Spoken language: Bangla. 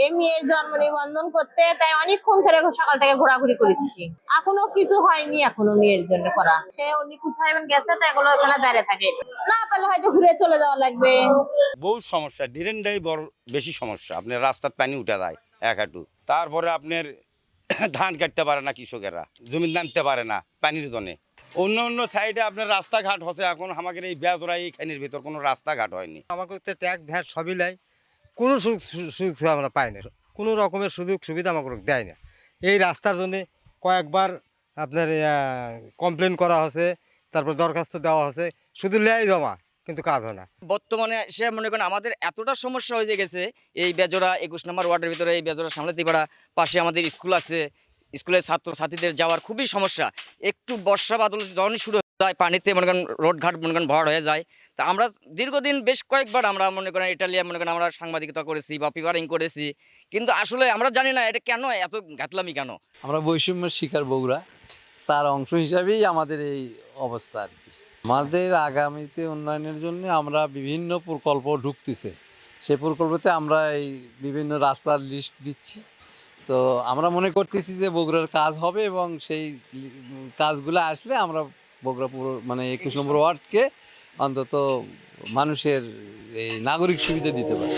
এই মেয়ের জন্ম নিবন্ধন করতে, তাই অনেকক্ষণ ধরে সকাল থেকে ঘোরাঘুরি করেছি, এখনো কিছু হয়নি। এখনো মেয়ের জন্য করা, সে উনি কোথায় গেছে, তাই এগুলো ওখানে দাঁড়িয়ে থাকে, না পারলে হয়তো ঘুরে চলে যাওয়া লাগবে। বহু সমস্যা, ড্রেনটাই বড় বেশি সমস্যা। আপনার রাস্তার পানি উঠে যায় এক হাঁটু, তারপরে আপনার ধান কাটতে পারে না কৃষকেরা, জমি নামতে পারে না পানির জন্য। অন্য অন্য সাইডে আপনার রাস্তাঘাট হচ্ছে, এখন আমাদের এই বেদরা এইখানের ভিতর কোনো রাস্তাঘাট হয়নি। আমাকে তো ট্যাক্স ভ্যাট সবই লাই, কোনো সুযোগ সুবিধা আমরা পাই না, কোনো রকমের সুযোগ সুবিধা আমাকে দেয় না। এই রাস্তার জন্যে কয়েকবার আপনার কমপ্লেন করা হয়েছে, তারপর দরখাস্ত দেওয়া হয়েছে, শুধু লেয়াই জমা, কিন্তু কাজ হয় না। বর্তমানে সে মনে করেন আমাদের এতটা সমস্যা হয়ে গেছে, এই বেজোড়া 21 নম্বর ওয়ার্ডের ভিতরে এই বেজোড়া সামলাতিপাড়া পাশে আমাদের স্কুল আছে, স্কুলের ছাত্রছাত্রীদের যাওয়ার খুবই সমস্যা। একটু বর্ষা বাদল যখনই শুরু যায় পানিতে মনে করেন রোডঘাট মনে করেন ভর হয়ে যায়। তা আমরা দীর্ঘদিন বেশ কয়েকবার আমরা মনে করেন ইটালিয়া মনে করেন আমরা সাংবাদিকতা করেছি বা পেপারিং করেছি, কিন্তু আসলে আমরা জানি না এটা কেন এত ঘাতলামি কেন। আমরা বৈষম্যের শিকার বগুড়া, তার অংশ হিসাবেই আমাদের এই অবস্থা আর কি। আমাদের আগামীতে উন্নয়নের জন্য আমরা বিভিন্ন প্রকল্প ঢুকতেছে, সেই প্রকল্পতে আমরা এই বিভিন্ন রাস্তার লিস্ট দিচ্ছি। তো আমরা মনে করতেছি যে বগুড়ার কাজ হবে এবং সেই কাজগুলো আসলে আমরা বগুড়া পুরো মানে 21 নম্বর ওয়ার্ডকে অন্তত মানুষের এই নাগরিক সুবিধা দিতে পারি।